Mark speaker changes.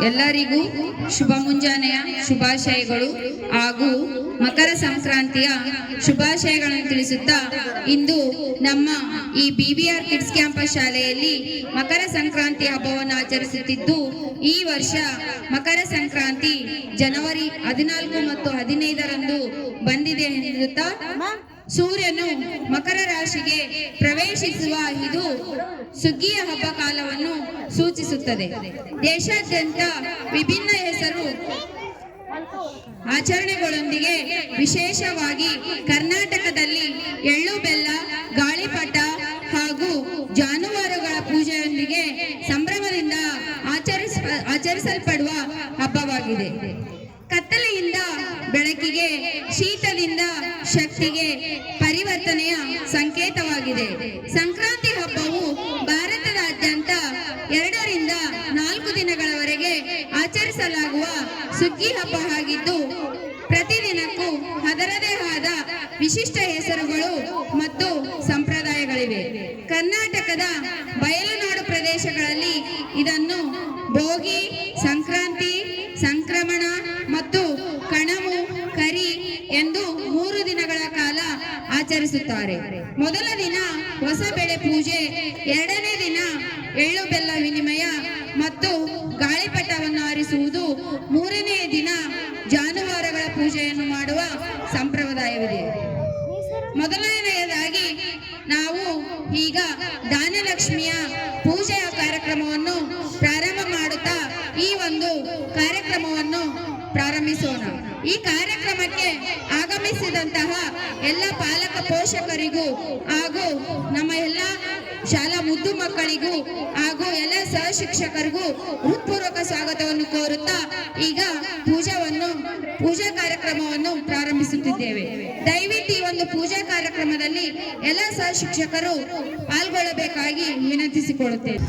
Speaker 1: ಎಲ್ಲರಿಗೂ ಶುಭ ಮುಂಜಾನೆಯ ಶುಭಾಶಯಗಳು ಹಾಗೂ ಮಕರ ಸಂಕ್ರಾಂತಿಯ ಶುಭಾಶಯಗಳನ್ನು ತಿಳಿಸುತ್ತಾ ಇಂದು ನಮ್ಮ ಈ BBR ಕಿಡ್ಸ್ ಕ್ಯಾಂಪಸ್ ಶಾಲೆಯಲ್ಲಿ ಮಕರ ಸಂಕ್ರಾಂತಿ ಹಬ್ಬವನ್ನು ಆಚರಿಸುತ್ತಿದ್ದು ಈ ವರ್ಷ ಮಕರ ಸಂಕ್ರಾಂತಿ ಜನವರಿ 14 ಮತ್ತು 15ರಂದು ಬಂದಿದೆ ಎನ್ನುತ್ತಾ ಸೂರ್ಯನು ಮಕರ ರಾಶಿಗೆ ಪ್ರವೇಶಿಸುವ ಇದು ಸುಗ್ಗಿಯ ಹಬ್ಬ ಕಾಲವನ್ನು ಸೂಚಿಸುತ್ತದೆ. ದೇಶಾದ್ಯಂತ ವಿಭಿನ್ನ ಹೆಸರು ಆಚರಣೆಗಳೊಂದಿಗೆ ವಿಶೇಷವಾಗಿ ಕರ್ನಾಟಕದಲ್ಲಿ ಎಳ್ಳು ಬೆಲ್ಲ, ಗಾಳಿಪಟ ಹಾಗೂ ಜಾನುವಾರುಗಳ ಪೂಜೆಯೊಂದಿಗೆ ಸಂಭ್ರಮದಿಂದ ಆಚರಿಸಲ್ಪಡುವ ಹಬ್ಬವಾಗಿದೆ. ಕತ್ತಲೆಯಿಂದ ಬೆಳಕಿಗೆ, ಶೀತದಿಂದ ಶಕ್ತಿಗೆ ಪರಿವರ್ತನೆಯ ಸಂಕೇತವಾಗಿದೆ. ಸಂಕ್ರಾಂತಿ ಹಬ್ಬವು ಭಾರತದಾದ್ಯಂತ 2 ರಿಂದ 4 ದಿನಗಳವರೆಗೆ ಆಚರಿಸಲಾಗುವ ಸುಗ್ಗಿ ಹಬ್ಬ ಆಗಿದ್ದು ಪ್ರತಿದಿನಕ್ಕೂ ಅದರದೇ ಆದ ವಿಶಿಷ್ಟ ಹೆಸರುಗಳು ಮತ್ತು ಸಂಪ್ರದಾಯಗಳಿವೆ. ಕರ್ನಾಟಕದ ಬಯಲುನಾಡು ಪ್ರದೇಶಗಳಲ್ಲಿ ಇದನ್ನು ಭೋಗಿ, ಸಂಕ್ರಾಂತಿ, ಸಂಕ್ರಮಣ ಮತ್ತು ಕಣಮು ಕರಿ ಎಂದು 3 ದಿನಗಳ ಕಾಲ ಆಚರಿಸುತ್ತಾರೆ. ಮೊದಲ ದಿನ ಹೊಸ ಬೆಳೆ ಪೂಜೆ, 2ನೇ ದಿನ ಎಳ್ಳು ಬೆಲ್ಲ ವಿನಿಮಯ ಮತ್ತು ಗಾಳಿಪಟವನ್ನು ಹಾರಿಸುವುದು, 3ನೇ ದಿನ ಜಾನುವಾರುಗಳ ಪೂಜೆಯನ್ನು ಮಾಡುವ ಸಂಪ್ರದಾಯವಿದೆ. ಮೊದಲನೆಯದಾಗಿ ನಾವು ಈಗ ದಾನಲಕ್ಷ್ಮಿಯ ಪೂಜೆಯ ಕಾರ್ಯಕ್ರಮವನ್ನು ಪ್ರಾರಂಭ ಮಾಡುತ್ತಾ ಈ ಒಂದು ಕಾರ್ಯಕ್ರಮವನ್ನು ಪ್ರಾರಂಭಿಸೋಣ. ಈ ಕಾರ್ಯಕ್ರಮಕ್ಕೆ ಆಗಮಿಸಿದಂತಹ ಎಲ್ಲ ಪಾಲಕ ಪೋಷಕರಿಗೂ ಹಾಗೂ ನಮ್ಮ ಎಲ್ಲ ಶಾಲಾ ಮುದ್ದು ಮಕ್ಕಳಿಗೂ ಹಾಗೂ ಎಲ್ಲ ಸಹ ಶಿಕ್ಷಕರಿಗೂ ಹೃತ್ಪೂರ್ವಕ ಸ್ವಾಗತವನ್ನು ಕೋರುತ್ತಾ ಈಗ ಪೂಜಾ ಕಾರ್ಯಕ್ರಮವನ್ನು ಪ್ರಾರಂಭಿಸುತ್ತಿದ್ದೇವೆ. ದಯವಿಟ್ಟು ಈ ಒಂದು ಪೂಜಾ ಕಾರ್ಯಕ್ರಮದಲ್ಲಿ ಎಲ್ಲ ಸಹ ಶಿಕ್ಷಕರು ಪಾಲ್ಗೊಳ್ಳಬೇಕಾಗಿ ವಿನಂತಿಸಿಕೊಳ್ಳುತ್ತೇವೆ.